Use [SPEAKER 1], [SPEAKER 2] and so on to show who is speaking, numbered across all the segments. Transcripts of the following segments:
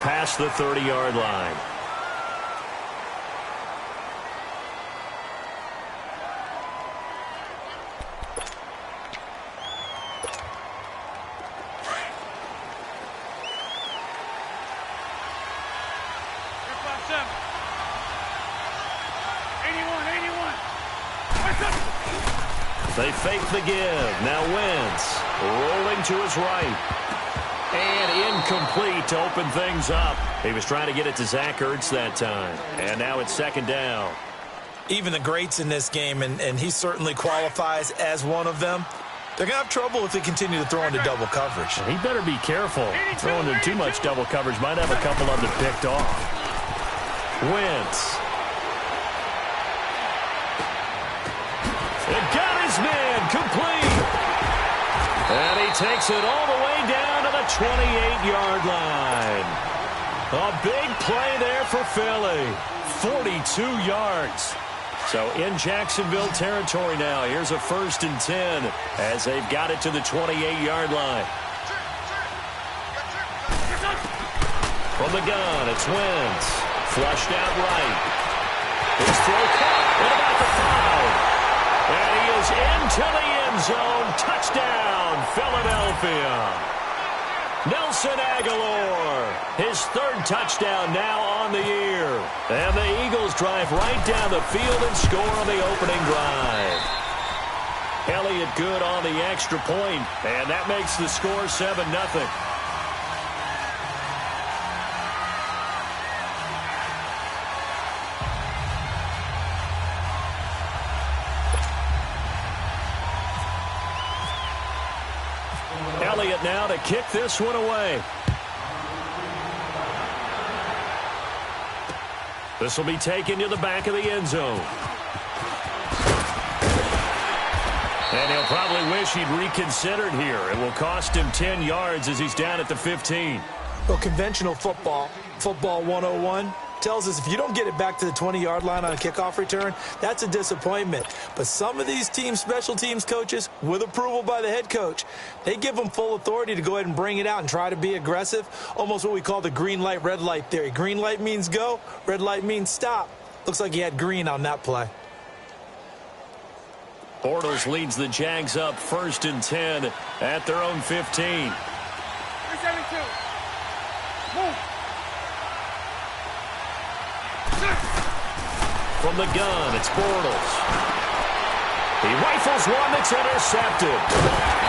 [SPEAKER 1] past the 30-yard line. They fake the give. Now Wentz rolling to his right. And incomplete to open things up. He was trying to get it to Zach Ertz that time. And now it's second down.
[SPEAKER 2] Even the greats in this game, and he certainly qualifies as one of them, they're going to have trouble if they continue to throw into double coverage.
[SPEAKER 1] He better be careful. Throwing into too much double coverage might have a couple of them picked off. Wentz. It got his man complete. And he takes it all the way down to the 28-yard line. A big play there for Philly. 42 yards. So in Jacksonville territory now. Here's a 1st and 10 as they've got it to the 28-yard line. From the gun, it's Wentz. Flushed out right. His throw caught at about the 5. And he is into the end zone. Touchdown, Philadelphia. Nelson Aguilar, his 3rd touchdown now on the year. And the Eagles drive right down the field and score on the opening drive. Elliott good on the extra point, and that makes the score 7-0. Elliott now to kick this one away. This will be taken to the back of the end zone. And he'll probably wish he'd reconsidered here. It will cost him 10 yards as he's down at the 15.
[SPEAKER 2] Well, conventional football 101, tells us if you don't get it back to the 20-yard line on a kickoff return, that's a disappointment. But some of these team special teams coaches, with approval by the head coach, they give them full authority to go ahead and bring it out and try to be aggressive, almost what we call the green light, red light theory. Green light means go, red light means stop. Looks like he had green on that play.
[SPEAKER 1] Bortles leads the Jags up 1st and 10 at their own 15.
[SPEAKER 3] 372. Move.
[SPEAKER 1] From the gun, it's Bortles. He rifles one that's intercepted.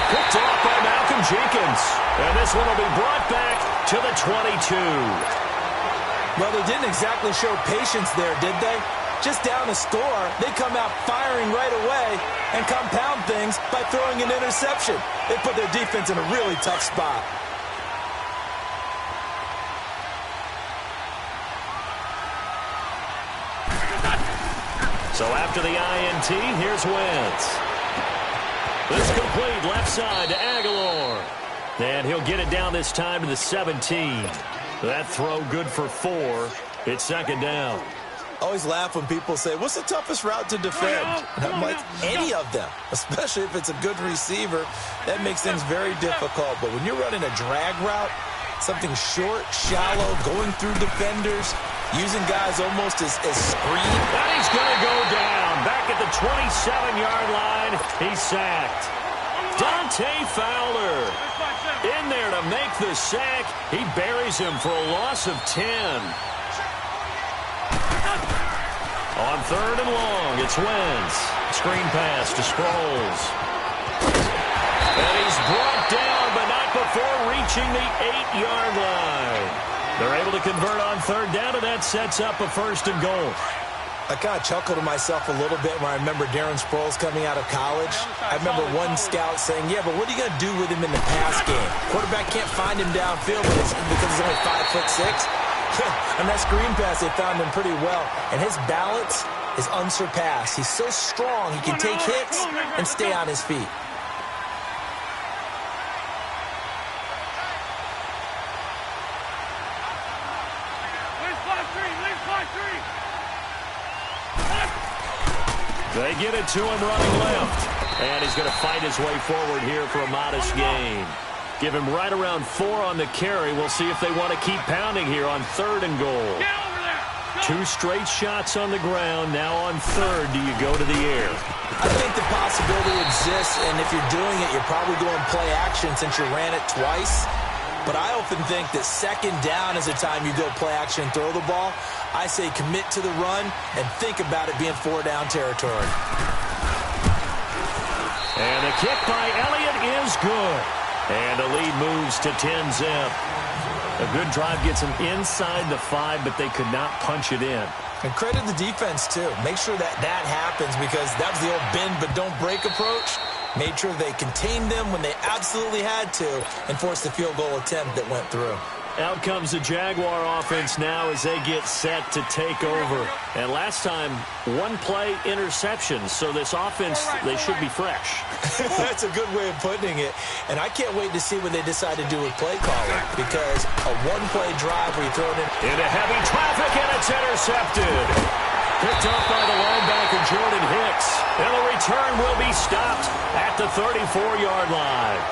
[SPEAKER 1] Picked off by Malcolm Jenkins. And this one will be brought back to the 22.
[SPEAKER 2] Well, they didn't exactly show patience there, did they? Just down a score, they come out firing right away and compound things by throwing an interception. They put their defense in a really tough spot.
[SPEAKER 1] So after the INT, here's Wentz. This complete left side to Aguilar. And he'll get it down this time to the 17. That throw good for 4. It's second down.
[SPEAKER 2] I always laugh when people say, what's the toughest route to defend? And I'm like, any of them, especially if it's a good receiver. That makes things very difficult. But when you're running a drag route, something short, shallow, going through defenders, using guys almost as screen.
[SPEAKER 1] And he's going to go down. Back at the 27-yard line, he's sacked. Dante Fowler in there to make the sack. He buries him for a loss of 10. On 3rd and long, it's Wentz. Screen pass to Sproles. And he's brought down, but not before reaching the 8-yard line. They're able to convert on 3rd down, and that sets up a 1st and goal.
[SPEAKER 2] I kind of chuckled to myself a little bit when I remember Darren Sproles coming out of college. I remember one scout saying, yeah, but what are you going to do with him in the pass game? Quarterback can't find him downfield because he's only 5'6". On that screen pass, they found him pretty well. And his balance is unsurpassed. He's so strong, he can take hits and stay on his feet.
[SPEAKER 1] They get it to him running left. And he's going to fight his way forward here for a modest gain. Give him right around 4 on the carry. We'll see if they want to keep pounding here on 3rd and goal. 2 straight shots on the ground. Now on 3rd, do you go to the air?
[SPEAKER 2] I think the possibility exists, and if you're doing it, you're probably going play action since you ran it twice. But I often think that 2nd down is the time you go play action and throw the ball. I say commit to the run and think about it being 4-down territory.
[SPEAKER 1] And the kick by Elliott is good. And the lead moves to 10-zip. A good drive gets them inside the 5, but they could not punch it in.
[SPEAKER 2] And credit the defense, too. Make sure that happens, because that was the old bend but don't break approach. Made sure they contained them when they absolutely had to and forced the field goal attempt that went through.
[SPEAKER 1] Out comes the Jaguar offense now as they get set to take over. And last time, 1-play interceptions, so this offense, they should be fresh.
[SPEAKER 2] That's a good way of putting it. And I can't wait to see what they decide to do with play calling, because a 1-play drive where you throw it
[SPEAKER 1] into heavy traffic, and it's intercepted. Picked up by the linebacker, Jordan Hicks. And the return will be stopped at the 34-yard line.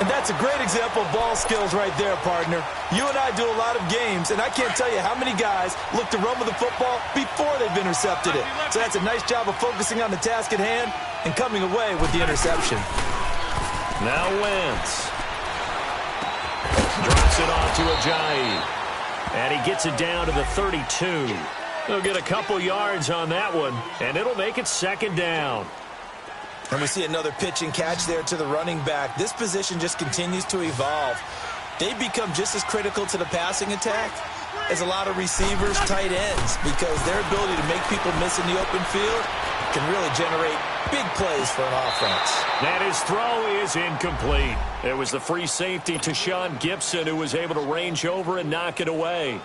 [SPEAKER 2] And that's a great example of ball skills right there, partner. You and I do a lot of games, and I can't tell you how many guys look to run with the football before they've intercepted it. So that's a nice job of focusing on the task at hand and coming away with the interception.
[SPEAKER 1] Now Wentz. Drops it off to Ajayi. And he gets it down to the 32. He'll get a couple yards on that one, and it'll make it 2nd down.
[SPEAKER 2] And we see another pitch and catch there to the running back. This position just continues to evolve. They become just as critical to the passing attack as a lot of receivers, tight ends, because their ability to make people miss in the open field can really generate big plays for an offense.
[SPEAKER 1] And his throw is incomplete. It was the free safety to Sean Gibson who was able to range over and knock it away.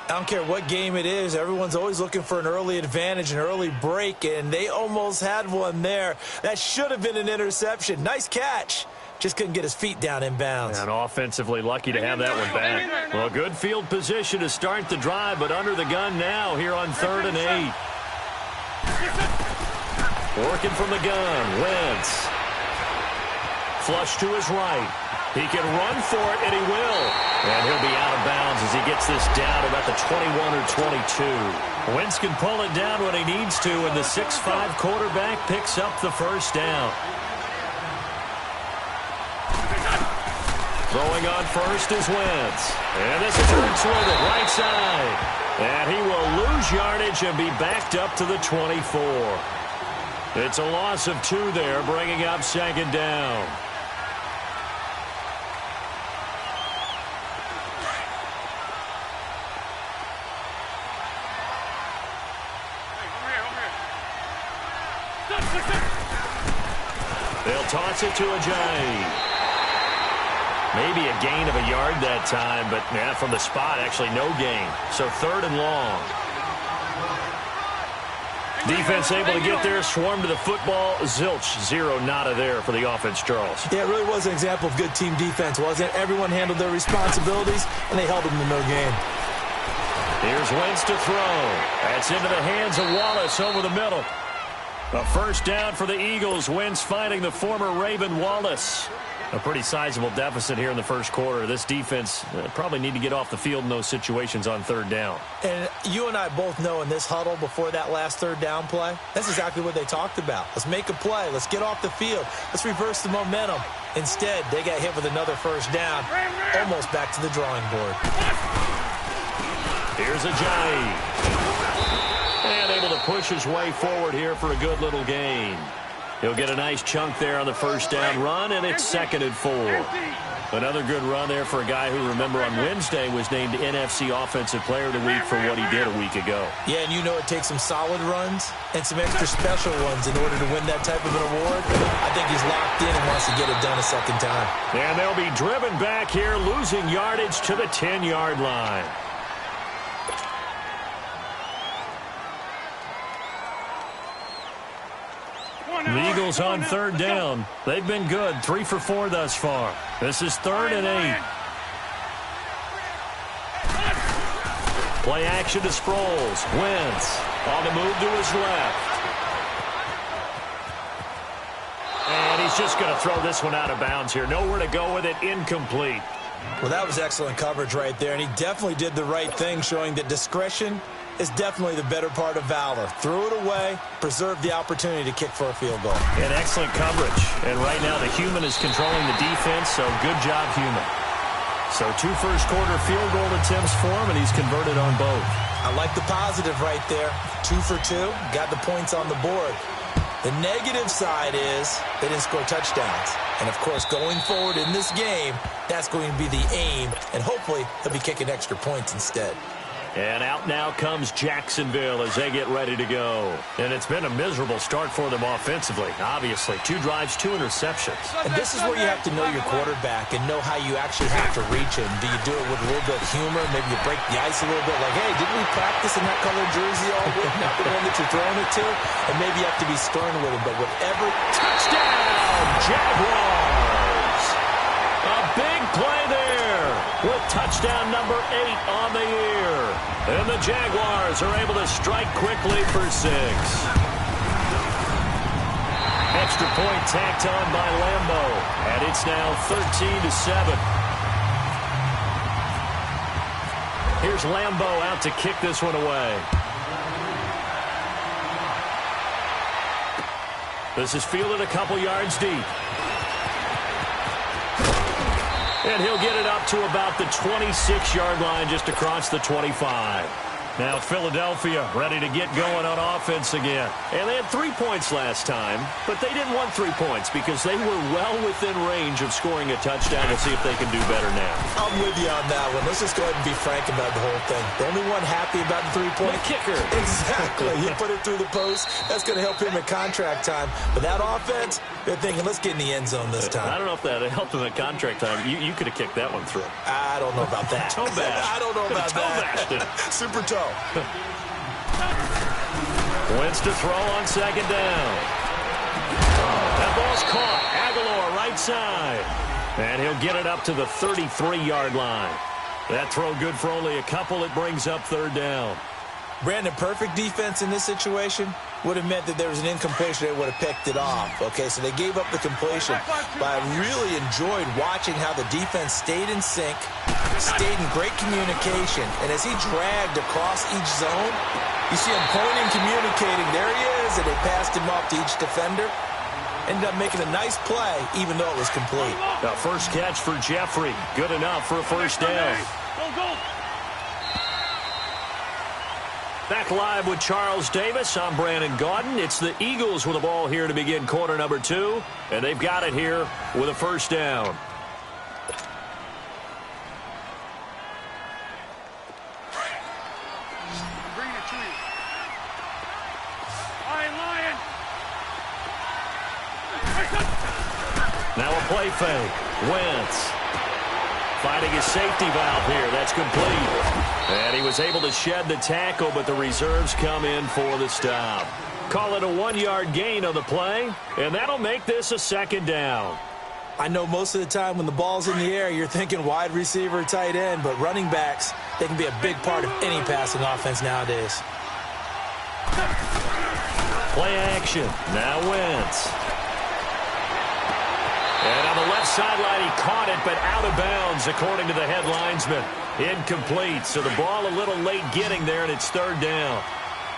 [SPEAKER 2] I don't care what game it is, everyone's always looking for an early advantage, an early break, and they almost had one there. That should have been an interception. Nice catch. Just couldn't get his feet down in bounds.
[SPEAKER 1] And offensively lucky to have that one back. Well, good field position to start the drive, but under the gun now here on 3rd and 8. Working from the gun, Wentz. Flush to his right. He can run for it, and he will. And he'll be out of bounds as he gets this down about the 21 or 22. Wentz can pull it down when he needs to, and the 6'5" quarterback picks up the 1st down. Throwing on 1st is Wentz. And this turns with it, right side. And he will lose yardage and be backed up to the 24. It's a loss of 2 there, bringing up 2nd down. They'll toss it to Ajayi. Maybe a gain of a yard that time, but yeah, from the spot, actually no gain. So 3rd and long. Defense able to get there, swarm to the football. Zilch, 0 nada there for the offense, Charles.
[SPEAKER 2] Yeah, it really was an example of good team defense, wasn't it? Everyone handled their responsibilities, and they held them to no gain.
[SPEAKER 1] Here's Wentz to throw. That's into the hands of Wallace over the middle. A 1st down for the Eagles. Wentz finding the former Raven Wallace. A pretty sizable deficit here in the 1st quarter. This defense probably need to get off the field in those situations on 3rd down.
[SPEAKER 2] And you and I both know in this huddle before that last 3rd down play, that's exactly what they talked about. Let's make a play. Let's get off the field. Let's reverse the momentum. Instead, they got hit with another 1st down, almost back to the drawing board.
[SPEAKER 1] Here's Ajayi. And able to push his way forward here for a good little gain. He'll get a nice chunk there on the 1st down run, and it's 2nd and 4. Another good run there for a guy who, remember, on Wednesday was named NFC Offensive Player of the Week for what he did a week ago.
[SPEAKER 2] Yeah, and you know it takes some solid runs and some extra special ones in order to win that type of an award. I think he's locked in and wants to get it done a 2nd time.
[SPEAKER 1] And they'll be driven back here, losing yardage to the 10-yard line. The Eagles on 3rd down. They've been good, 3 for 4 thus far. This is 3rd and 8. Play action to Sproles. Wentz on the move to his left. And he's just going to throw this one out of bounds here. Nowhere to go with it. Incomplete.
[SPEAKER 2] Well, that was excellent coverage right there, and he definitely did the right thing, showing that discretion is definitely the better part of valor. Threw it away, preserved the opportunity to kick for a field goal.
[SPEAKER 1] And excellent coverage. And right now the human is controlling the defense, so good job, human. So 2 first-quarter field goal attempts for him, and he's converted on both.
[SPEAKER 2] I like the positive right there. 2 for 2, got the points on the board. The negative side is they didn't score touchdowns. And, of course, going forward in this game, that's going to be the aim, and hopefully he'll be kicking extra points instead.
[SPEAKER 1] And out now comes Jacksonville as they get ready to go. And it's been a miserable start for them offensively, obviously. 2 drives, 2 interceptions.
[SPEAKER 2] And this is where you have to know your quarterback and know how you actually have to reach him. Do you do it with a little bit of humor? Maybe you break the ice a little bit like, hey, didn't we practice in that colored jersey all week? Not the one that you're throwing it to? And maybe you have to be stern with him. But whatever.
[SPEAKER 1] Touchdown, Jaguars! A big play there with touchdown number 8 on the year. And the Jaguars are able to strike quickly for 6. Extra point tacked on by Lambo. And it's now 13-7. Here's Lambo out to kick this one away. This is fielded a couple yards deep. And he'll get it up to about the 26-yard line just across the 25. Now Philadelphia ready to get going on offense again. And they had 3 points last time, but they didn't want 3 points because they were well within range of scoring a touchdown. We'll see if they can do better now.
[SPEAKER 2] I'm with you on that one. Let's just go ahead and be frank about the whole thing. The only one happy about the 3-point
[SPEAKER 1] kicker.
[SPEAKER 2] Exactly. He put it through the post. That's going to help him in contract time. But that offense, they're thinking, let's get in the end zone this time.
[SPEAKER 1] I don't know if that helped him in contract time. You could have kicked that one through.
[SPEAKER 2] I don't know about that.
[SPEAKER 1] Toe bash.
[SPEAKER 2] I don't know about that. Super toe.
[SPEAKER 1] Wentz to throw on second down. That ball's caught. Aguilar right side. And he'll get it up to the 33-yard line. That throw good for only a couple. It brings up 3rd down.
[SPEAKER 2] Brandon, perfect defense in this situation would have meant that there was an incompletion. They would have picked it off. Okay, so they gave up the completion. But I really enjoyed watching how the defense stayed in sync, stayed in great communication. And as he dragged across each zone, you see him pointing, communicating. There he is, and they passed him off to each defender. Ended up making a nice play, even though it was complete.
[SPEAKER 1] The first catch for Jeffrey. Good enough for a first down.
[SPEAKER 3] Go.
[SPEAKER 1] Back live with Charles Davis. I'm Brandon Gaudin. It's the Eagles with the ball here to begin quarter number 2. And they've got it here with a first down.
[SPEAKER 3] Bring it to you. Lion.
[SPEAKER 1] Now a play fake. Wentz finding his safety valve here. That's complete. And he was able to shed the tackle, but the reserves come in for the stop. Call it a 1-yard gain on the play, and that'll make this a 2nd down.
[SPEAKER 2] I know most of the time when the ball's in the air, you're thinking wide receiver, tight end, but running backs, they can be a big part of any passing offense nowadays.
[SPEAKER 1] Play action. Now Wentz. And on the left sideline, he caught it, but out of bounds, according to the head linesman. Incomplete, so the ball a little late getting there, and it's 3rd down.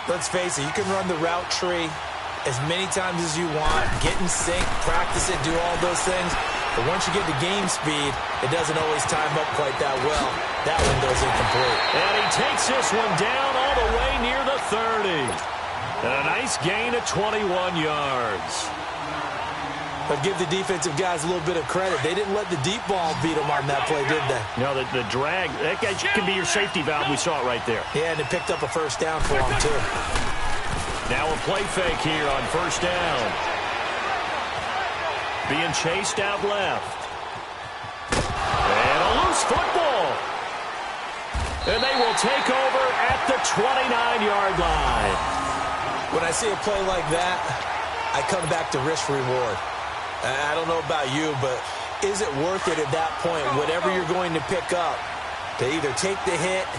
[SPEAKER 2] Let's face it, you can run the route tree as many times as you want, get in sync, practice it, do all those things. But once you get to game speed, it doesn't always time up quite that well. That one goes incomplete.
[SPEAKER 1] And he takes this one down all the way near the 30. And a nice gain of 21 yards.
[SPEAKER 2] But give the defensive guys a little bit of credit. They didn't let the deep ball beat them on that play, did they?
[SPEAKER 1] No, the drag, that guy can be your safety valve. We saw it right there.
[SPEAKER 2] Yeah, and it picked up a first down for them, too.
[SPEAKER 1] Now a play fake here on first down. Being chased out left. And a loose football. And they will take over at the 29-yard line.
[SPEAKER 2] When I see a play like that, I come back to risk-reward. I don't know about you, but is it worth it at that point, whatever you're going to pick up, to either take the hit,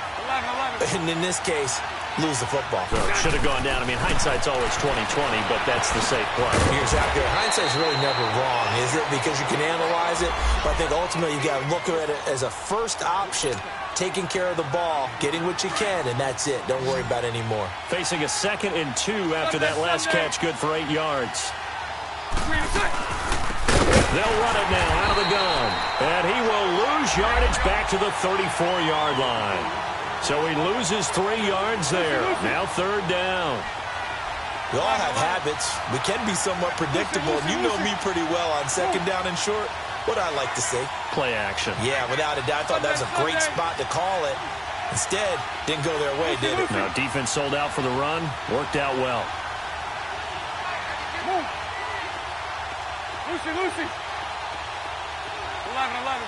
[SPEAKER 2] and in this case, lose the football.
[SPEAKER 1] So it should have gone down. I mean, hindsight's always 20/20, but that's the safe play.
[SPEAKER 2] You're exactly right. Hindsight's really never wrong, is it? Because you can analyze it, but I think ultimately you got to look at it as a first option, taking care of the ball, getting what you can, and that's it. Don't worry about it anymore.
[SPEAKER 1] Facing a 2nd and 2 after that last catch, good for 8 yards. They'll run it now out of the gun, and he will lose yardage back to the 34-yard line. So he loses 3 yards there. Now 3rd down.
[SPEAKER 2] We all have habits. We can be somewhat predictable. You know me pretty well on 2nd down and short. What I like to say?
[SPEAKER 1] Play action.
[SPEAKER 2] Yeah, without a doubt. I thought that was a great spot to call it. Instead, didn't go their way, did it?
[SPEAKER 1] No, defense sold out for the run. Worked out well.
[SPEAKER 3] Lucy. 11.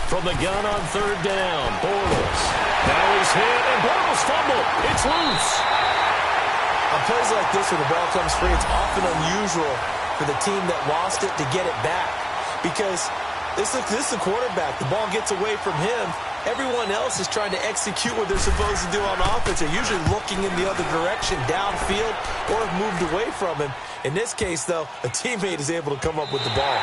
[SPEAKER 1] From the gun on 3rd down, Bortles. Now he's hit, and Bortles fumbled. It's loose.
[SPEAKER 2] On plays like this where the ball comes free, it's often unusual for the team that lost it to get it back. Because this is the quarterback. The ball gets away from him. Everyone else is trying to execute what they're supposed to do on offense. They're usually looking in the other direction, downfield, or have moved away from him. In this case, though, a teammate is able to come up with the ball.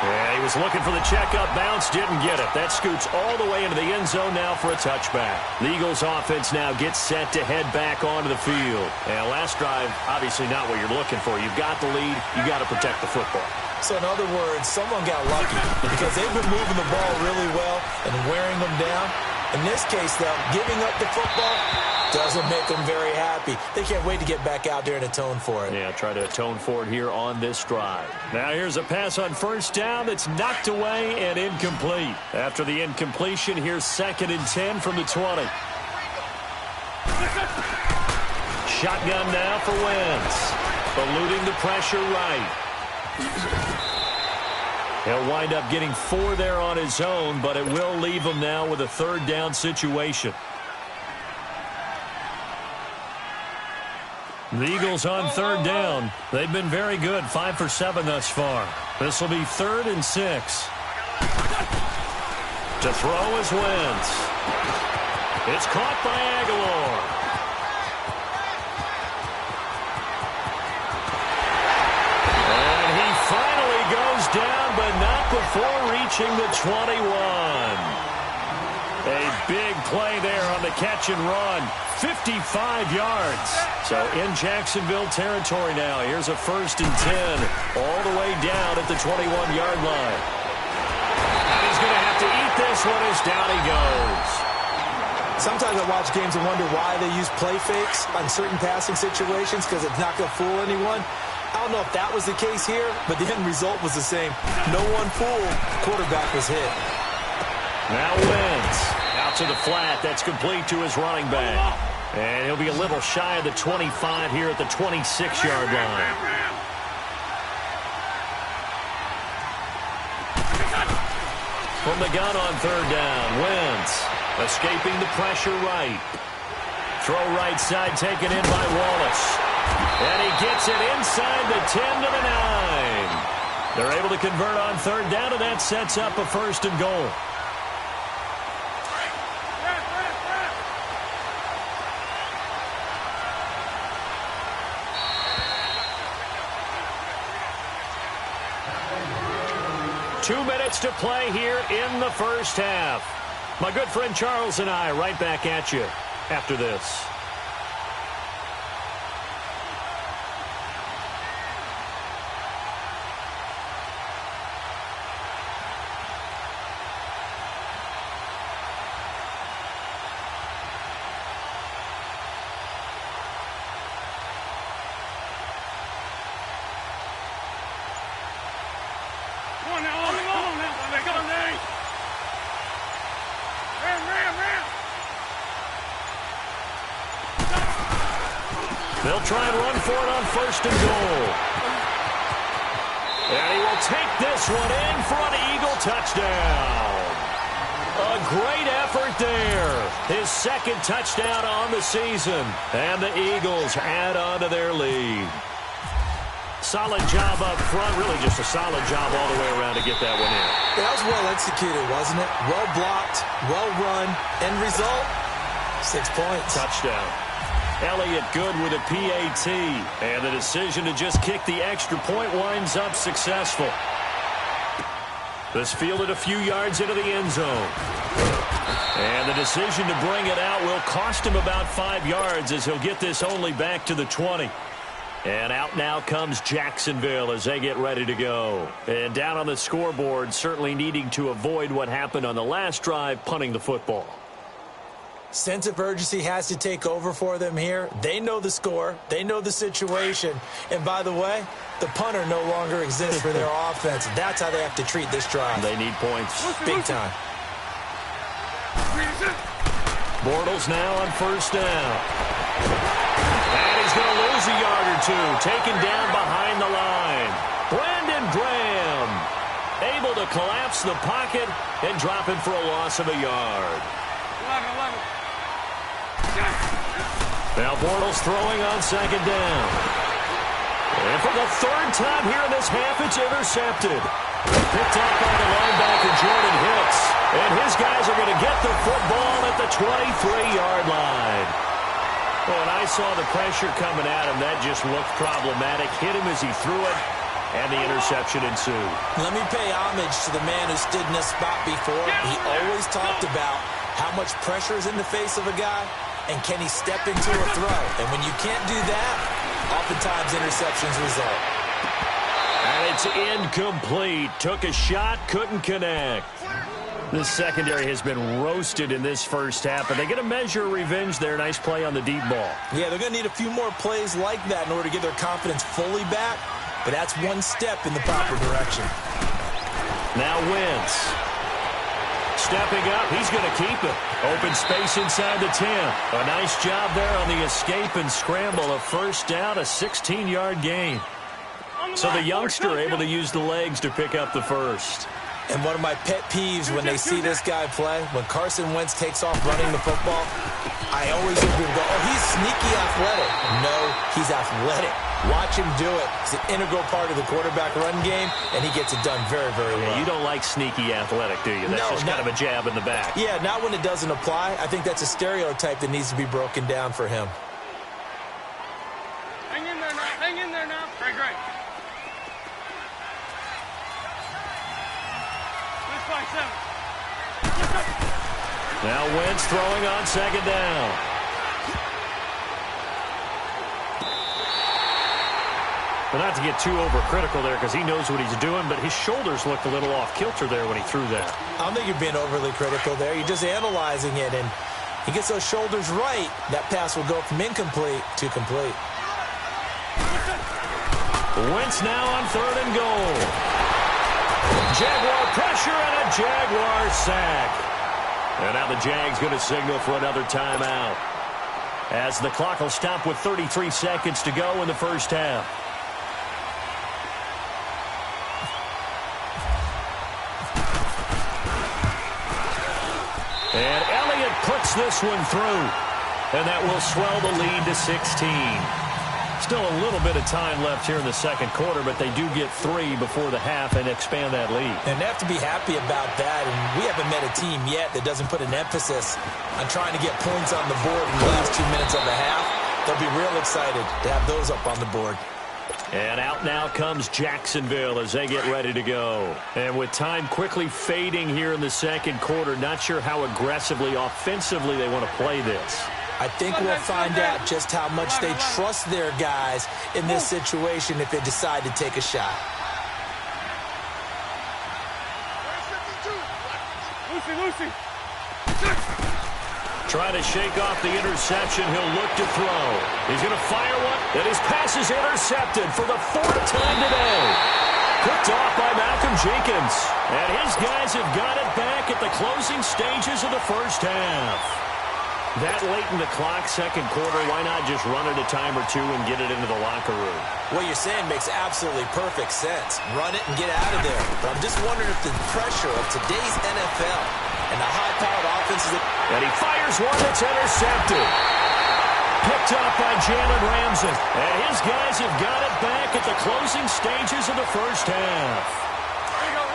[SPEAKER 1] Yeah, he was looking for the checkup bounce, didn't get it. That scoots all the way into the end zone now for a touchback. The Eagles offense now gets set to head back onto the field. And last drive, obviously not what you're looking for. You've got the lead. You got to protect the football.
[SPEAKER 2] So in other words, someone got lucky because they've been moving the ball really well and wearing them down. In this case, though, giving up the football doesn't make them very happy. They can't wait to get back out there and atone for it.
[SPEAKER 1] Yeah, try to atone for it here on this drive. Now here's a pass on 1st down that's knocked away and incomplete. After the incompletion, here's 2nd and 10 from the 20. Shotgun now for Wentz. Eluding the pressure right. He'll wind up getting 4 there on his own, but it will leave him now with a 3rd down situation. The Eagles on 3rd down. They've been very good, 5 for 7 thus far. This will be 3rd and 6. To throw is Wentz. It's caught by Aguilar. Finally goes down, but not before reaching the 21. A big play there on the catch and run. 55 yards. So in Jacksonville territory now. Here's a 1st and 10 all the way down at the 21-yard line. And he's going to have to eat this one as down he goes.
[SPEAKER 2] Sometimes I watch games and wonder why they use play fakes on certain passing situations because it's not going to fool anyone. I don't know if that was the case here, but the end result was the same. No one fooled. Quarterback was hit.
[SPEAKER 1] Now Wentz out to the flat. That's complete to his running back. And he'll be a little shy of the 25 here at the 26-yard line. From the gun on 3rd down, Wentz escaping the pressure right. Throw right side taken in by Wallace. And he gets it inside the 10 to the 9. They're able to convert on 3rd down, and that sets up a 1st and goal. Two minutes to play here in the 1st half. My good friend Charles and I right back at you after this. They'll try and run for it on 1st and goal. And he will take this one in for an Eagle touchdown. A great effort there. His 2nd touchdown on the season. And the Eagles add on to their lead. Solid job up front. Really just a solid job all the way around to get that one in.
[SPEAKER 2] That was well executed, wasn't it? Well blocked, well run. End result, 6 points.
[SPEAKER 1] Touchdown. Elliott good with a PAT. And the decision to just kick the extra point winds up successful. This fielded a few yards into the end zone. And the decision to bring it out will cost him about 5 yards as he'll get this only back to the 20. And out now comes Jacksonville as they get ready to go. And down on the scoreboard, certainly needing to avoid what happened on the last drive, punting the football.
[SPEAKER 2] Sense of urgency has to take over for them here. They know the score. They know the situation. And by the way, the punter no longer exists for their offense. That's how they have to treat this drive.
[SPEAKER 1] They need points.
[SPEAKER 2] Big time.
[SPEAKER 1] Bortles now on first down. And he's going to lose a yard or two. Taken down behind the line. Brandon Graham able to collapse the pocket and drop him for a loss of a yard.
[SPEAKER 3] 11.
[SPEAKER 1] Now Bortles throwing on second down. And for the third time here in this half, it's intercepted. Picked up by the linebacker, Jordan Hicks. And his guys are going to get the football at the 23-yard line. When I saw the pressure coming at him, that just looked problematic. Hit him as he threw it, and the interception ensued.
[SPEAKER 2] Let me pay homage to the man who stood in this spot before. He always talked about how much pressure is in the face of a guy, and can he step into a throw? And when you can't do that, oftentimes interceptions result.
[SPEAKER 1] And it's incomplete. Took a shot, couldn't connect. The secondary has been roasted in this first half, but they get a measure of revenge there. Nice play on the deep ball.
[SPEAKER 2] Yeah, they're going to need a few more plays like that in order to get their confidence fully back, but that's one step in the proper direction.
[SPEAKER 1] Now Wentz. Stepping up, he's going to keep it. Open space inside the 10. A nice job there on the escape and scramble. A first down, a 16-yard gain. So the youngster able to use the legs to pick up the first.
[SPEAKER 2] And one of my pet peeves when they see this guy play, when Carson Wentz takes off running the football, I always hear people go, oh, he's sneaky athletic. No, he's athletic. Watch him do it. It's an integral part of the quarterback run game, and he gets it done very, very well.
[SPEAKER 1] Yeah, you don't like sneaky athletic, do you? That's just kind of a jab in the back.
[SPEAKER 2] Yeah, not when it doesn't apply. I think that's a stereotype that needs to be broken down for him.
[SPEAKER 3] Hang in there now. Hang in there now. Great.
[SPEAKER 1] Now Wentz throwing on second down. But not to get too overcritical there because he knows what he's doing, but his shoulders looked a little off kilter there when he threw that.
[SPEAKER 2] I don't think you're being overly critical there. You're just analyzing it, and he gets those shoulders right. That pass will go from incomplete to complete.
[SPEAKER 1] Wentz now on third and goal. Jaguar pressure and a Jaguar sack. And now the Jags going to signal for another timeout, as the clock will stop with 33 seconds to go in the first half. And Elliott puts this one through, and that will swell the lead to 16. Still a little bit of time left here in the second quarter, but they do get 3 before the half and expand that lead.
[SPEAKER 2] And they have to be happy about that, and we haven't met a team yet that doesn't put an emphasis on trying to get points on the board in the last 2 minutes of the half. They'll be real excited to have those up on the board.
[SPEAKER 1] And out now comes Jacksonville as they get ready to go. And with time quickly fading here in the second quarter, not sure how aggressively, offensively they want to play this.
[SPEAKER 2] I think we'll find out just how much they trust their guys in this situation if they decide to take a shot.
[SPEAKER 3] Lucy.
[SPEAKER 1] Trying to shake off the interception. He'll look to throw. He's going to fire one. And his pass is intercepted for the 4th time today. Picked off by Malcolm Jenkins. And his guys have got it back at the closing stages of the first half. That late in the clock, second quarter, why not just run it a time or two and get it into the locker room?
[SPEAKER 2] What you're saying makes absolutely perfect sense. Run it and get out of there. But I'm just wondering if the pressure of today's NFL and the high-powered offenses...
[SPEAKER 1] And he fires one that's intercepted. Picked up by Jalen Ramsey. And his guys have got it back at the closing stages of the first half.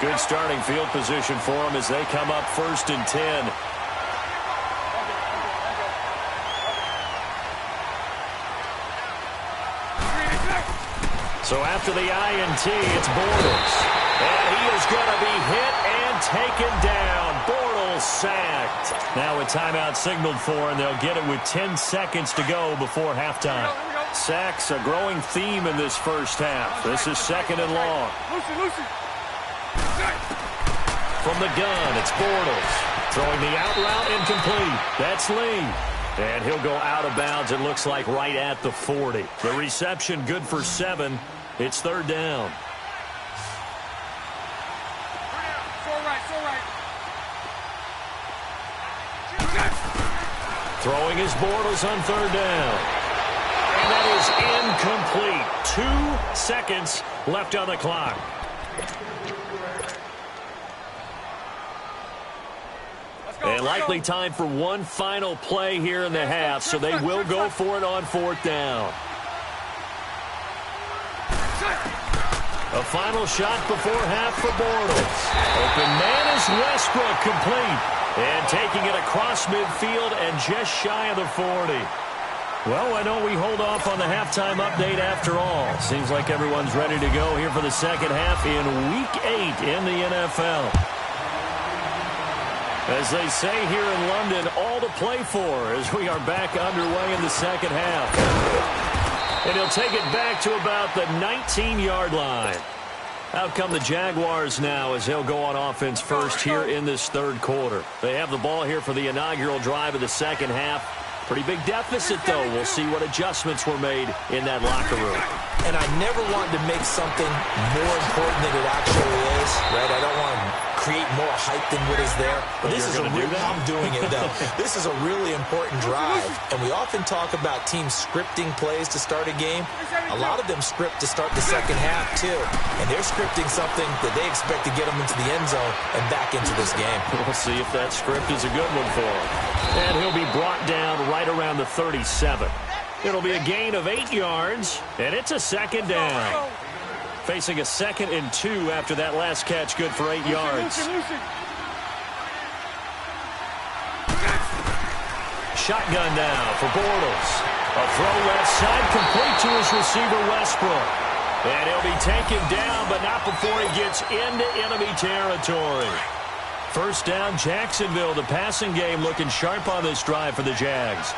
[SPEAKER 1] Good starting field position for them as they come up 1st and 10. So after the INT, it's Bortles. And he is going to be hit and taken down. Bortles sacked. Now a timeout signaled for, and they'll get it with 10 seconds to go before halftime. Sacks a growing theme in this first half. This is 2nd and long.
[SPEAKER 3] Lucy.
[SPEAKER 1] From the gun, it's Bortles. Throwing the out route incomplete. That's Lee. And he'll go out of bounds, it looks like, right at the 40. The reception good for 7. It's 3rd down.
[SPEAKER 3] So right.
[SPEAKER 1] Throwing his Bortles on 3rd down. And that is incomplete. 2 seconds left on the clock. And likely time for one final play here in the half, so they will go for it on 4th down. A final shot before half for Bortles. Open man is Westbrook, complete. And taking it across midfield and just shy of the 40. Well, I know we hold off on the halftime update after all. Seems like everyone's ready to go here for the second half in Week 8 in the NFL. As they say here in London, all to play for as we are back underway in the second half. And he'll take it back to about the 19-yard line. Out come the Jaguars now as they'll go on offense first here in this 3rd quarter. They have the ball here for the inaugural drive of the second half. Pretty big deficit, though. We'll see what adjustments were made in that locker room.
[SPEAKER 2] And I never wanted to make something more important than it actually is, right? I don't want to create more hype than what is there. But this is I'm doing it, though. This is a really important drive. And we often talk about teams scripting plays to start a game. A lot of them script to start the second half, too. And they're scripting something that they expect to get them into the end zone and back into this game.
[SPEAKER 1] We'll see if that script is a good one for him. And he'll be brought down right around the 37. It'll be a gain of 8 yards, and it's a 2nd down. Facing a 2nd and 2 after that last catch, good for 8 yards. Shotgun now for Bortles. A throw left side, complete to his receiver, Westbrook. And he'll be taken down, but not before he gets into enemy territory. First down, Jacksonville. The passing game looking sharp on this drive for the Jags.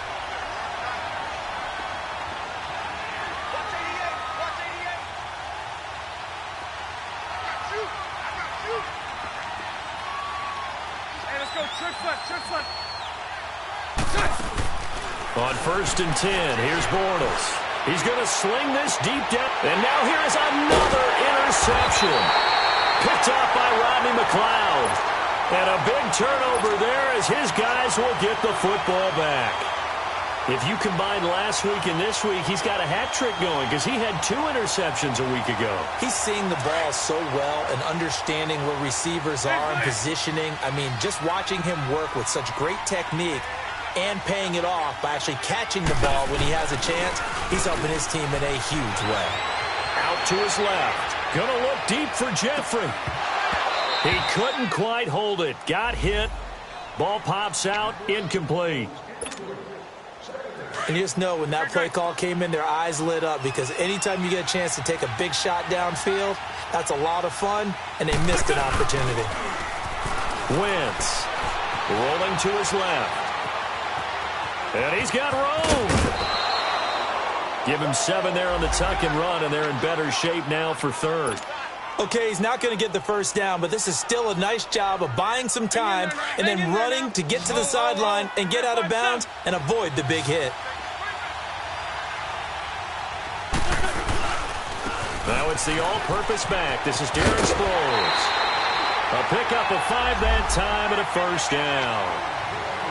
[SPEAKER 1] On 1st and 10, here's Bortles. He's going to sling this deep down. And now here is another interception. Picked up by Rodney McLeod. And a big turnover there as his guys will get the football back. If you combine last week and this week, he's got a hat trick going because he had 2 interceptions a week ago.
[SPEAKER 2] He's seeing the ball so well and understanding where receivers are and positioning. I mean, just watching him work with such great technique and paying it off by actually catching the ball when he has a chance, he's helping his team in a huge way.
[SPEAKER 1] Out to his left. Gonna look deep for Jeffrey. He couldn't quite hold it. Got hit. Ball pops out. Incomplete.
[SPEAKER 2] And you just know when that play call came in, their eyes lit up because anytime you get a chance to take a big shot downfield, that's a lot of fun, and they missed an opportunity.
[SPEAKER 1] Wentz rolling to his left. And he's got room. Give him 7 there on the tuck and run, and they're in better shape now for 3rd.
[SPEAKER 2] Okay, he's not going to get the first down, but this is still a nice job of buying some time and then running to get to the sideline and get out of bounds and avoid the big hit.
[SPEAKER 1] Now it's the all-purpose back. This is Darren Sproles. A pickup of 5 that time and a first down.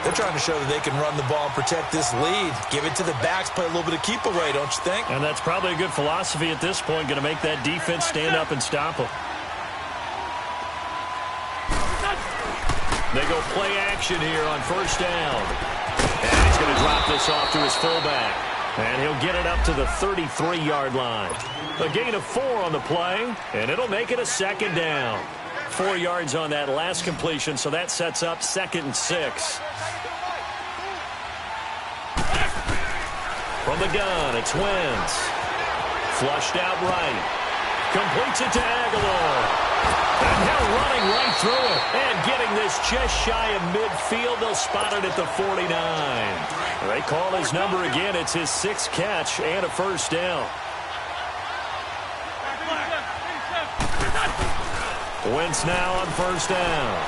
[SPEAKER 2] They're trying to show that they can run the ball and protect this lead. Give it to the backs, play a little bit of keep away, don't you think?
[SPEAKER 1] And that's probably a good philosophy at this point, going to make that defense stand up and stop them. They go play action here on first down. And he's going to drop this off to his fullback. And he'll get it up to the 33-yard line. A gain of 4 on the play, and it'll make it a 2nd down. 4 yards on that last completion, so that sets up 2nd and 6. From the gun, it's Wentz. Flushed out right. Completes it to Aguilar. And now running right through it. And getting this just shy of midfield. They'll spot it at the 49. They call his number again. It's his 6th catch and a first down. Wentz now on first down.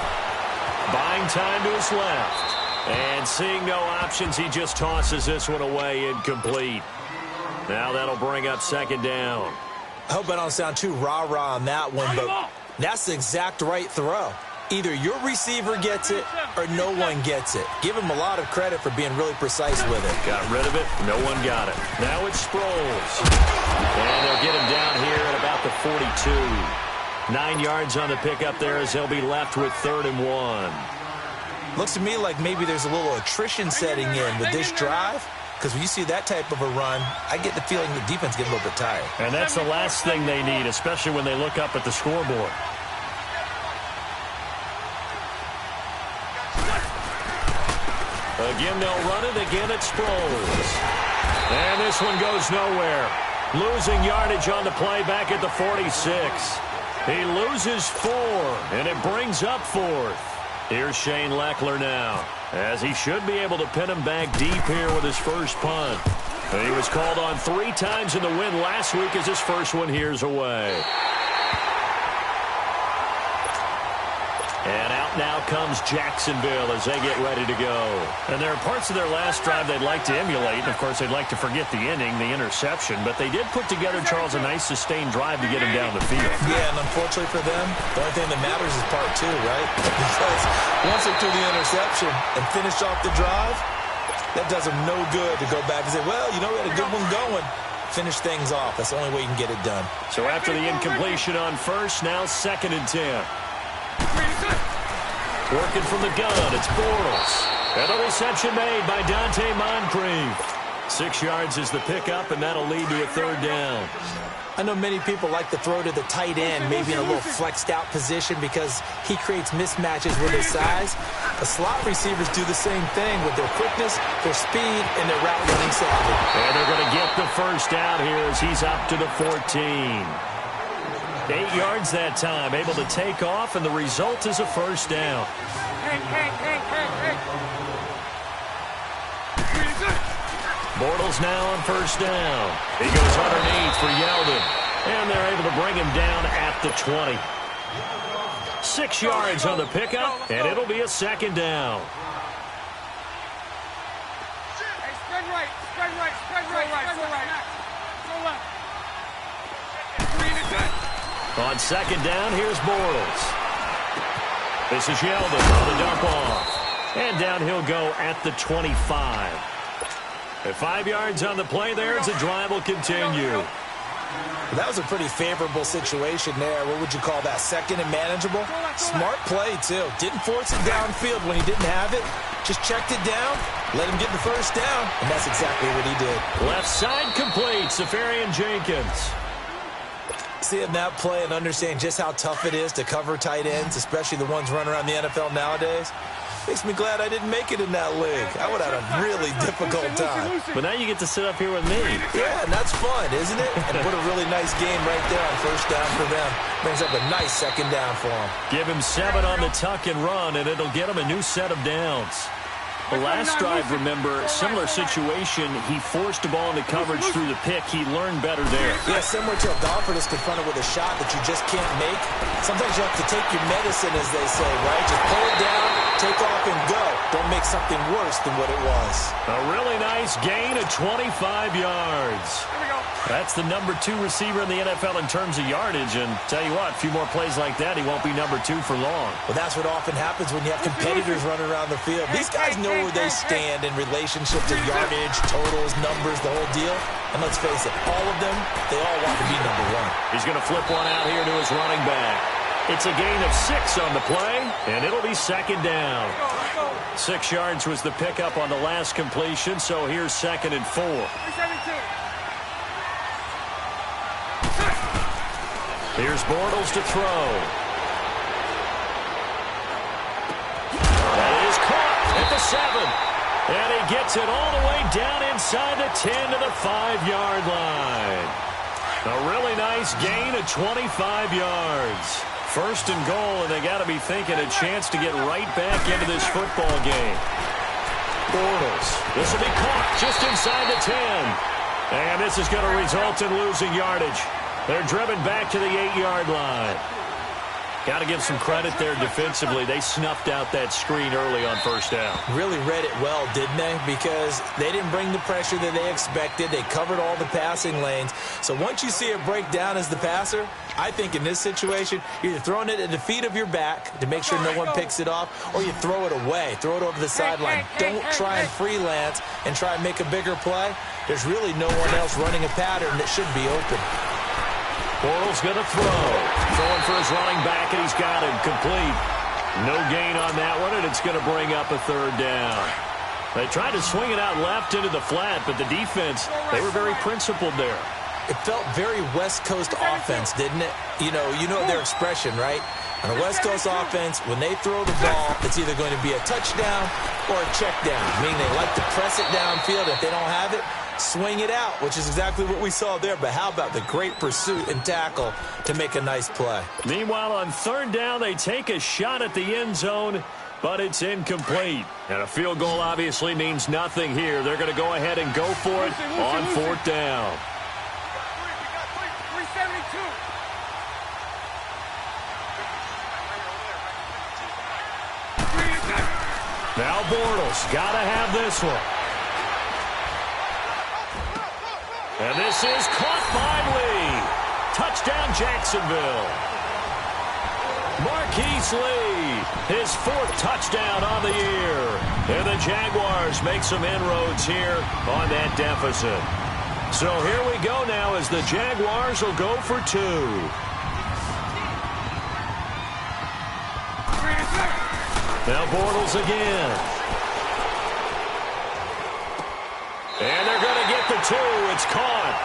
[SPEAKER 1] Buying time to his left. And seeing no options, he just tosses this one away, incomplete. Now that'll bring up second down.
[SPEAKER 2] I hope I don't sound too rah-rah on that one, but that's the exact right throw. Either your receiver gets it or no one gets it. Give him a lot of credit for being really precise with it.
[SPEAKER 1] Got rid of it. No one got it. Now it's Sproles. And they'll get him down here at about the 42. 9 yards on the pickup there as they'll be left with 3rd and 1.
[SPEAKER 2] Looks to me like maybe there's a little attrition setting in with this drive. Because when you see that type of a run, I get the feeling the defense gets a little bit tired.
[SPEAKER 1] And that's the last thing they need, especially when they look up at the scoreboard. Again, they'll run it. Again, it's Sproles. And this one goes nowhere. Losing yardage on the play back at the 46. He loses 4, and it brings up 4th. Here's Shane Leckler now, as he should be able to pin him back deep here with his first punt. And he was called on 3 times in the win last week as his first one here's away. And out now comes Jacksonville as they get ready to go. And there are parts of their last drive they'd like to emulate. And, of course, they'd like to forget the inning, the interception. But they did put together, Charles, a nice sustained drive to get him down the field.
[SPEAKER 2] Yeah, and unfortunately for them, the only thing that matters is part 2, right? Because once they threw the interception and finished off the drive, that does them no good to go back and say, well, you know, we had a good one going. Finish things off. That's the only way you can get it done.
[SPEAKER 1] So after the incompletion on first, now 2nd and 10. Working from the gun, it's Bortles. And a reception made by Dante Moncrief. 6 yards is the pickup, and that'll lead to a 3rd down.
[SPEAKER 2] I know many people like to throw to the tight end, maybe in a little flexed out position because he creates mismatches with his size. The slot receivers do the same thing with their quickness, their speed, and their route running savvy.
[SPEAKER 1] And they're going to get the first down here as he's up to the 14. 8 yards that time, able to take off, and the result is a first down. Bortles now on first down. He goes underneath for Yeldon, and they're able to bring him down at the 20. 6 yards on the pickup, and it'll be a 2nd down.
[SPEAKER 3] Hey, spread right, spread right, spread right, go right. Go left.
[SPEAKER 1] On 2nd down, here's Bortles. This is Yeldon on the dump off. And down he'll go at the 25. At 5 yards on the play there as the drive will continue.
[SPEAKER 2] That was a pretty favorable situation there. What would you call that? 2nd and manageable? Smart play, too. Didn't force it downfield when he didn't have it. Just checked it down, let him get the first down, and that's exactly what he did.
[SPEAKER 1] Left side complete, Safarian Jenkins.
[SPEAKER 2] Seeing that play and understanding just how tough it is to cover tight ends, especially the ones running around the NFL nowadays, makes me glad I didn't make it in that league. I would have had a really difficult time.
[SPEAKER 1] But now you get to sit up here with me.
[SPEAKER 2] Yeah, and that's fun, isn't it? And put a really nice game right there on first down for them. Brings up a nice 2nd down for them.
[SPEAKER 1] Give him 7 on the tuck and run, and it'll get him a new set of downs. The last drive, remember, similar situation. He forced the ball into coverage through the pick. He learned better there.
[SPEAKER 2] Yeah, similar to a golfer that's confronted with a shot that you just can't make. Sometimes you have to take your medicine, as they say, right? Just pull it down, take off, and go. Don't make something worse than what it was.
[SPEAKER 1] A really nice gain of 25 yards. That's the number 2 receiver in the NFL in terms of yardage. And tell you what, a few more plays like that, he won't be number 2 for long.
[SPEAKER 2] Well, that's what often happens when you have competitors running around the field. These guys know where they stand in relationship to yardage, totals, numbers, the whole deal. And let's face it, all of them, they all want to be number 1.
[SPEAKER 1] He's going to flip one out here to his running back. It's a gain of 6 on the play, and it'll be 2nd down. 6 yards was the pickup on the last completion, so here's 2nd and 4. Here's Bortles to throw. That is caught at the 7. And he gets it all the way down inside the 10 to the 5-yard line. A really nice gain of 25 yards. First and goal, and they got to be thinking a chance to get right back into this football game. Bortles. This will be caught just inside the 10. And this is going to result in losing yardage. They're driven back to the 8-yard line. Got to give some credit there defensively. They snuffed out that screen early on first down.
[SPEAKER 2] Really read it well, didn't they? Because they didn't bring the pressure that they expected. They covered all the passing lanes. So once you see it break down as the passer, I think in this situation, you're either throwing it at the feet of your back to make sure no one picks it off, or you throw it away. Throw it over the sideline. Don't try and freelance and try and make a bigger play. There's really no one else running a pattern that should be open.
[SPEAKER 1] Bortles going to throw. Throwing for his running back, and he's got him complete. No gain on that one, and it's going to bring up a third down. They tried to swing it out left into the flat, but the defense, they were very principled there.
[SPEAKER 2] It felt very West Coast offense, didn't it? You know their expression, right? On a West Coast offense, when they throw the ball, it's either going to be a touchdown or a check down, meaning they like to press it downfield. If they don't have it, swing it out, which is exactly what we saw there. But how about the great pursuit and tackle to make a nice play?
[SPEAKER 1] Meanwhile, on third down, they take a shot at the end zone, but it's incomplete. And a field goal obviously means nothing here. They're going to go ahead and go for it on fourth down.
[SPEAKER 3] 372.
[SPEAKER 1] Now Bortles got to have this one. And this is caught by Lee. Touchdown, Jacksonville. Marquise Lee, his fourth touchdown on the year. And the Jaguars make some inroads here on that deficit. So here we go now as the Jaguars will go for two. Now Bortles again. And they're going to get the two. It's caught.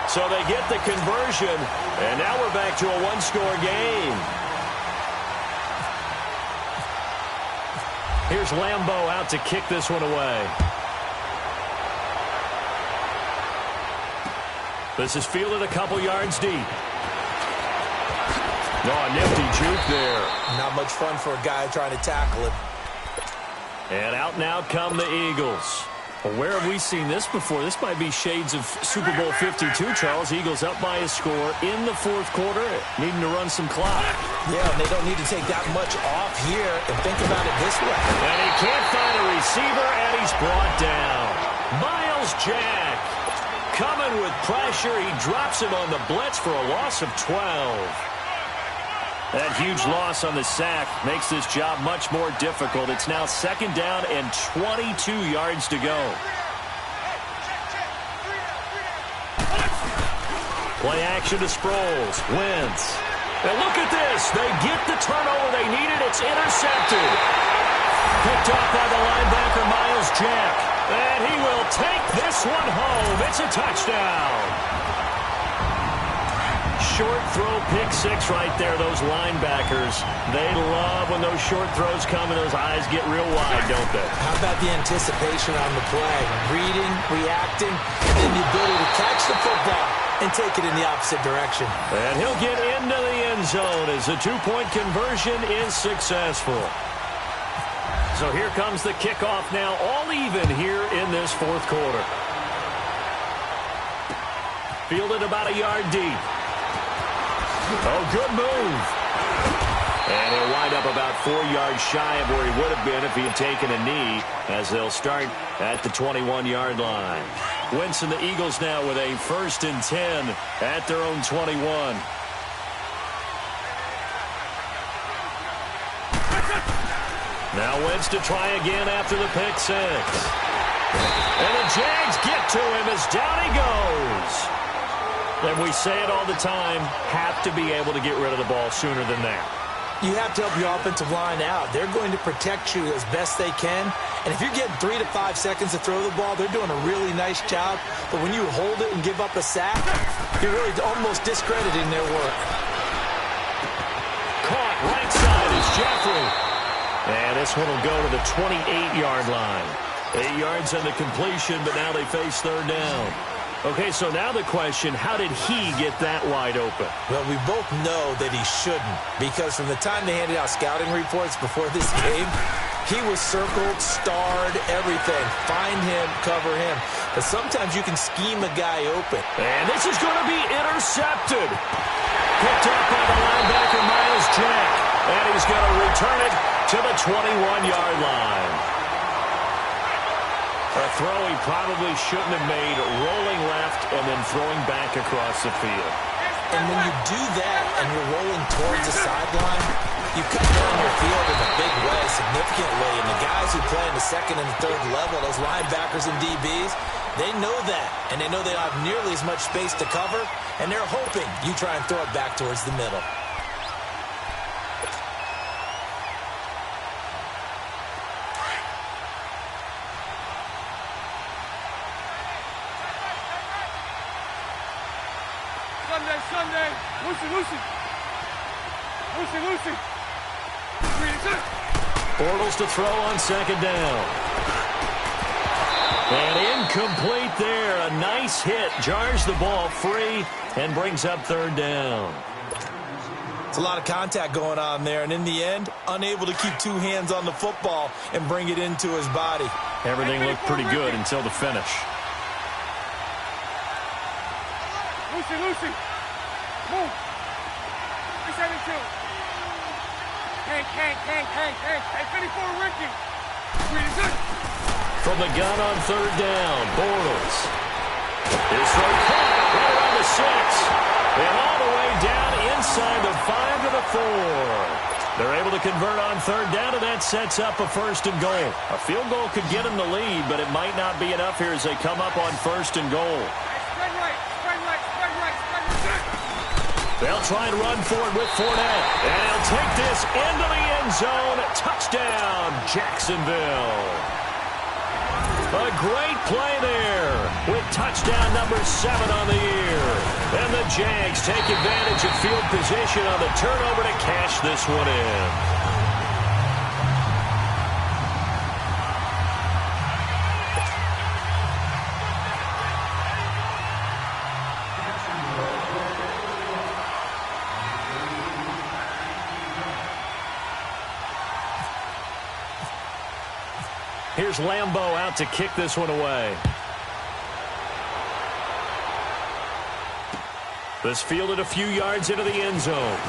[SPEAKER 1] So they get the conversion. And now we're back to a one-score game. Here's Lambeau out to kick this one away. This is fielded a couple yards deep. Oh, a nifty juke there.
[SPEAKER 2] Not much fun for a guy trying to tackle it.
[SPEAKER 1] And out now come the Eagles. Well, where have we seen this before? This might be shades of Super Bowl 52, Charles. Eagles up by a score in the fourth quarter, needing to run some clock.
[SPEAKER 2] Yeah, and they don't need to take that much off here. And think about it this way.
[SPEAKER 1] And he can't find a receiver, and he's brought down. Miles Jack coming with pressure. He drops him on the blitz for a loss of 12. That huge loss on the sack makes this job much more difficult. It's now second down and 22 yards to go. Play action to Sproles. Wentz. And look at this. They get the turnover they needed. It's intercepted. Picked off by the linebacker, Miles Jack. And he will take this one home. It's a touchdown. Short throw, pick six right there. Those linebackers, they love when those short throws come and those eyes get real wide, don't they?
[SPEAKER 2] How about the anticipation on the play? Reading, reacting, and then the ability to catch the football and take it in the opposite direction.
[SPEAKER 1] And he'll get into the end zone as the two-point conversion is successful. So here comes the kickoff now, all even here in this fourth quarter. Fielded about a yard deep. Oh, good move. And he'll wind up about 4 yards shy of where he would have been if he had taken a knee, as they'll start at the 21-yard line. Wentz and the Eagles now with a 1st and 10 at their own 21. Now Wentz to try again after the pick six. And the Jags get to him as down he goes. And we say it all the time, have to be able to get rid of the ball sooner than that.
[SPEAKER 2] You have to help your offensive line out. They're going to protect you as best they can. And if you're getting 3 to 5 seconds to throw the ball, they're doing a really nice job. But when you hold it and give up a sack, you're really almost discrediting their work.
[SPEAKER 1] Caught right side is Jeffrey. And this one will go to the 28-yard line. 8 yards on the completion, but now they face third down. Okay, so now the question, how did he get that wide open?
[SPEAKER 2] Well, we both know that he shouldn't, because from the time they handed out scouting reports before this game, he was circled, starred, everything. Find him, cover him. But sometimes you can scheme a guy open.
[SPEAKER 1] And this is going to be intercepted. Picked up by the linebacker, Miles Jack. And he's going to return it to the 21-yard line. A throw he probably shouldn't have made, rolling left and then throwing back across the field.
[SPEAKER 2] And when you do that and you're rolling towards the sideline, you cut down your field in a big way, significant way. And the guys who play in the second and third level, those linebackers and DBs, they know that. And they know they don't have nearly as much space to cover. And they're hoping you try and throw it back towards the middle.
[SPEAKER 3] Sunday. Lucy.
[SPEAKER 1] Bortles to throw on second down. And incomplete there. A nice hit. Jars the ball free and brings up third down.
[SPEAKER 2] It's a lot of contact going on there. And in the end, unable to keep two hands on the football and bring it into his body.
[SPEAKER 1] Everything looked pretty good until the finish.
[SPEAKER 3] Lucy. Move. 372. Hank. 54 Ricky.
[SPEAKER 1] From the gun on third down, Bortles. His throw caught right around the 6. And all the way down inside the 5 to the 4. They're able to convert on third down, and that sets up a first and goal. A field goal could get them the lead, but it might not be enough here as they come up on first and goal.
[SPEAKER 3] Spread right.
[SPEAKER 1] They'll try and run for it with Fournette. And he'll take this into the end zone. Touchdown, Jacksonville. A great play there with touchdown number 7 on the year. And the Jags take advantage of field position on the turnover to cash this one in. Here's Lambeau out to kick this one away. This fielded a few yards into the end zone.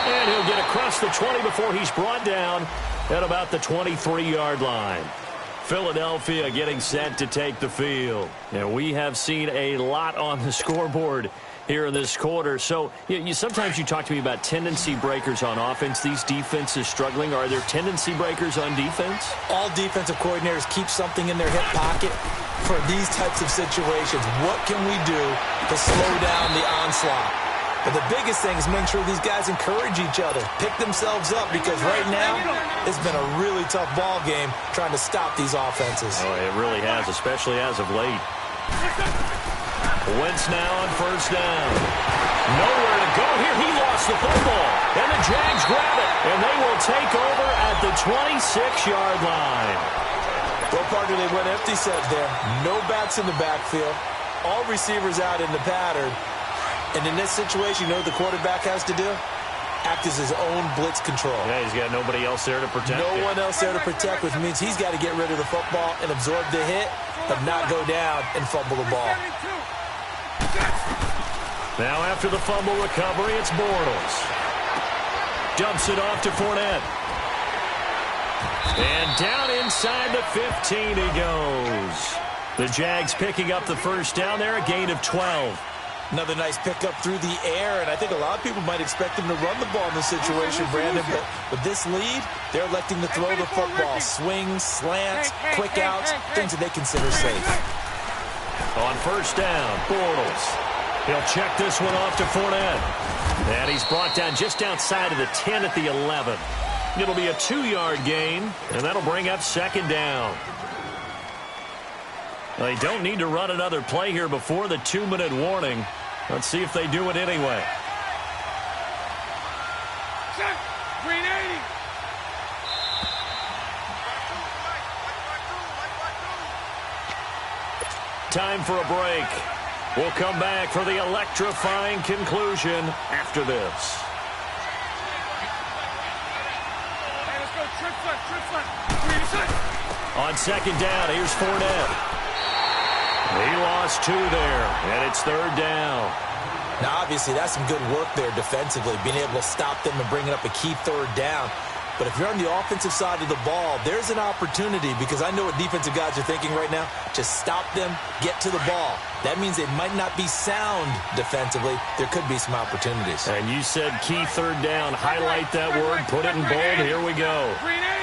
[SPEAKER 1] And he'll get across the 20 before he's brought down at about the 23-yard line. Philadelphia getting set to take the field. And we have seen a lot on the scoreboard here in this quarter. So sometimes you talk to me about tendency breakers on offense. These defenses struggling. Are there tendency breakers on defense?
[SPEAKER 2] All defensive coordinators keep something in their hip pocket for these types of situations. What can we do to slow down the onslaught? But the biggest thing is make sure these guys encourage each other, pick themselves up, because right now it's been a really tough ball game trying to stop these offenses.
[SPEAKER 1] Oh, it really has, especially as of late. Wentz now on first down. Nowhere to go here. He lost the football. And the Jags grab it. And they will take over at the 26-yard line.
[SPEAKER 2] Well, partner, they went empty set there. No backs in the backfield. All receivers out in the pattern. And in this situation, you know what the quarterback has to do? Act as his own blitz control.
[SPEAKER 1] Yeah, he's got nobody else there to protect.
[SPEAKER 2] No one else there to protect, which means he's got to get rid of the football and absorb the hit, but not go down and fumble the ball.
[SPEAKER 1] Now after the fumble recovery, it's Bortles. Dumps it off to Fournette. And down inside the 15 he goes. The Jags picking up the first down there, a gain of 12.
[SPEAKER 2] Another nice pickup through the air, and I think a lot of people might expect them to run the ball in this situation, Brandon, but with this lead, they're electing to throw the football. Swings, slants, quick outs, things that they consider safe.
[SPEAKER 1] On first down, Bortles. He'll check this one off to Fournette. And he's brought down just outside of the 10 at the 11. It'll be a 2-yard gain, and that'll bring up second down. They don't need to run another play here before the 2-minute warning. Let's see if they do it anyway.
[SPEAKER 3] Check. Green 80.
[SPEAKER 1] time for a break. We'll come back for the electrifying conclusion after this.
[SPEAKER 3] Hey, let's go. Trip left.
[SPEAKER 1] On second down, here's Fournette. He lost 2 there, and it's third down.
[SPEAKER 2] Now, obviously, that's some good work there defensively, being able to stop them and bringing up a key third down. But if you're on the offensive side of the ball, there's an opportunity, because I know what defensive guys are thinking right now. Just stop them, get to the ball. That means they might not be sound defensively. There could be some opportunities.
[SPEAKER 1] And you said key third down. Highlight that word, put it in bold. Here we go.
[SPEAKER 3] 380.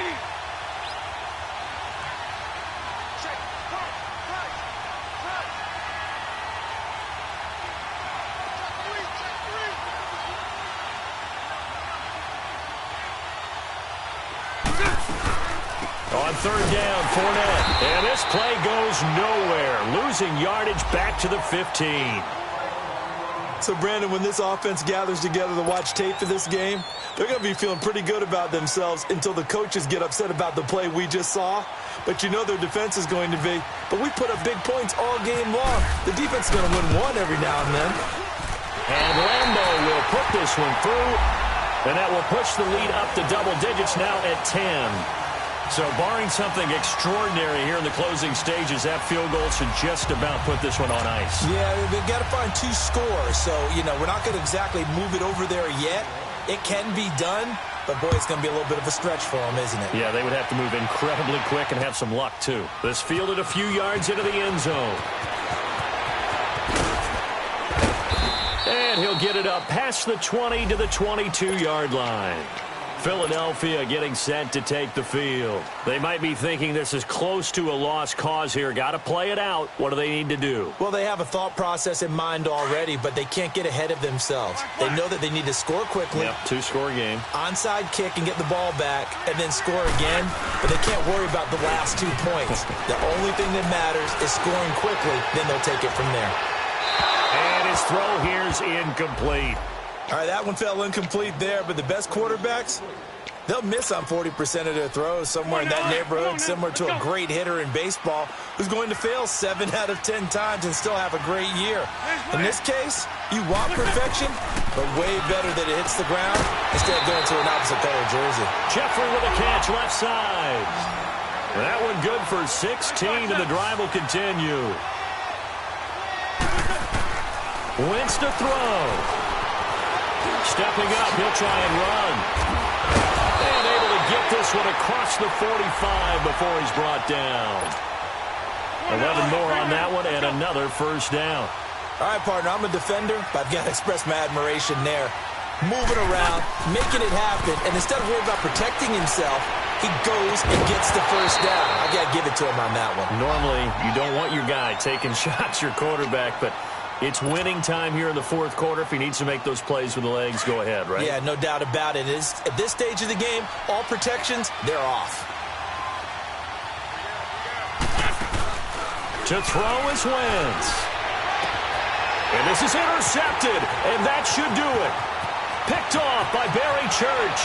[SPEAKER 1] On third down, Fournette. And this play goes nowhere. Losing yardage back to the 15.
[SPEAKER 2] So, Brandon, when this offense gathers together to watch tape for this game, they're going to be feeling pretty good about themselves until the coaches get upset about the play we just saw. But you know their defense is going to be, but we put up big points all game long. The defense is going to win one every now and then.
[SPEAKER 1] And Lambo will put this one through, and that will push the lead up to double digits now at 10. So barring something extraordinary here in the closing stages, that field goal should just about put this one on ice.
[SPEAKER 2] Yeah, they've got to find 2 scores. So, we're not going to exactly move it over there yet. It can be done, but, boy, it's going to be a little bit of a stretch for them, isn't it?
[SPEAKER 1] Yeah, they would have to move incredibly quick and have some luck, too. This fielded a few yards into the end zone. And he'll get it up past the 20 to the 22-yard line. Philadelphia getting set to take the field. They might be thinking this is close to a lost cause here. Got to play it out. What do they need to do?
[SPEAKER 2] Well, they have a thought process in mind already, but they can't get ahead of themselves. They know that they need to score quickly.
[SPEAKER 1] Yep, 2-score game.
[SPEAKER 2] Onside kick and get the ball back and then score again, but they can't worry about the last 2 points. The only thing that matters is scoring quickly, then they'll take it from there.
[SPEAKER 1] And his throw here's incomplete.
[SPEAKER 2] All right, that one fell incomplete there, but the best quarterbacks, they'll miss on 40% of their throws somewhere in that neighborhood, similar to a great hitter in baseball who's going to fail 7 out of 10 times and still have a great year. In this case, you want perfection, but way better that it hits the ground instead of going to an opposite color jersey.
[SPEAKER 1] Jeffrey with a catch left side. That one good for 16, and the drive will continue. Wentz to throw. Stepping up, he'll try and run. And able to get this one across the 45 before he's brought down. 11 more on that one and another first down.
[SPEAKER 2] All right, partner, I'm a defender, but I've got to express my admiration there. Moving around, making it happen, and instead of worrying about protecting himself, he goes and gets the first down. I got to give it to him on that one.
[SPEAKER 1] Normally, you don't want your guy taking shots, your quarterback, but it's winning time here in the fourth quarter. If he needs to make those plays with the legs, go ahead, right?
[SPEAKER 2] Yeah, no doubt about it. At this stage of the game, all protections, they're off.
[SPEAKER 1] To throw is Wentz. And this is intercepted, and that should do it. Picked off by Barry Church.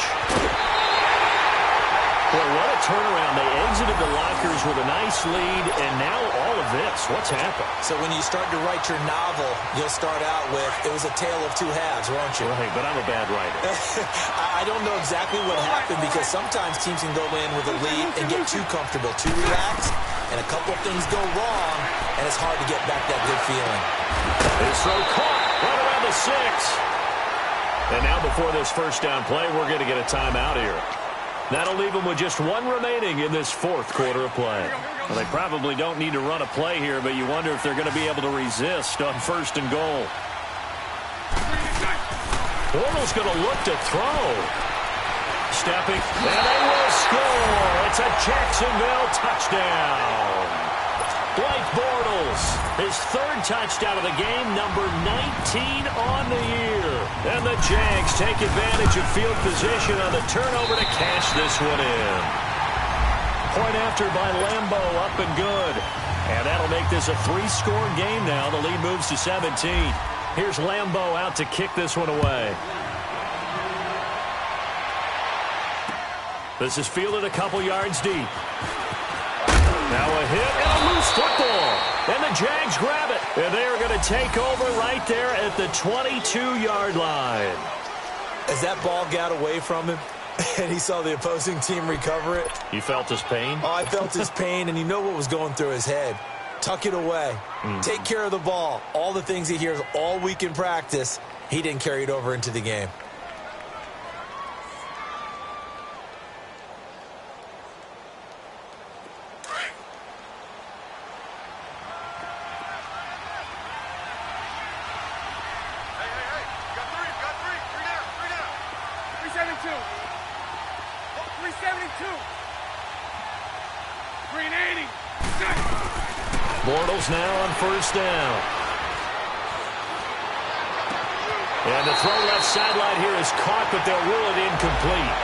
[SPEAKER 1] Boy, what a turnaround. They exited the lockers with a nice lead, and now all of this. What's happened?
[SPEAKER 2] So when you start to write your novel, you'll start out with, it was a tale of 2 halves, won't you?
[SPEAKER 1] Right, but I'm a bad writer.
[SPEAKER 2] I don't know exactly what happened, because sometimes teams can go in with a lead and get too comfortable, too relaxed, and a couple of things go wrong, and it's hard to get back that good feeling.
[SPEAKER 1] This throw caught right around the 6. And now before this first down play, we're going to get a timeout here. That'll leave them with just 1 remaining in this fourth quarter of play. Well, they probably don't need to run a play here, but you wonder if they're going to be able to resist on first and goal. Bortles going to look to throw. Stepping, and they will score. It's a Jacksonville touchdown. Blake Bortles, his 3rd touchdown of the game, number 19 on the year. And the Jags take advantage of field position on the turnover to cash this one in. Point after by Lambo, up and good. And that'll make this a 3-score game now. The lead moves to 17. Here's Lambo out to kick this one away. This is fielded a couple yards deep. Now a hit and a loose football. football. And the Jags grab it. And they are going to take over right there at the 22-yard line.
[SPEAKER 2] As that ball got away from him and he saw the opposing team recover it.
[SPEAKER 1] You felt his pain?
[SPEAKER 2] Oh, I felt his pain, and you know what was going through his head. Tuck it away. Take care of the ball. All the things he hears all week in practice, he didn't carry it over into the game.
[SPEAKER 1] Bortles now on first down. And the throw left sideline here is caught, but they'll rule it incomplete.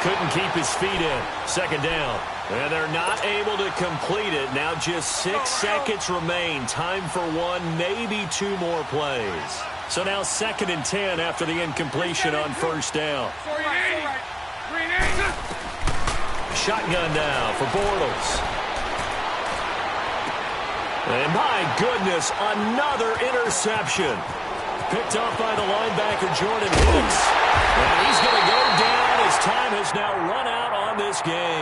[SPEAKER 1] Couldn't keep his feet in. Second down. And they're not able to complete it. Now just 6 seconds remain. Time for one, maybe 2 more plays. So now 2nd and 10 after the incompletion on first down. Shotgun now for Bortles. And my goodness, another interception. Picked off by the linebacker, Jordan Hicks. And he's going to go down as time has now run out on this game.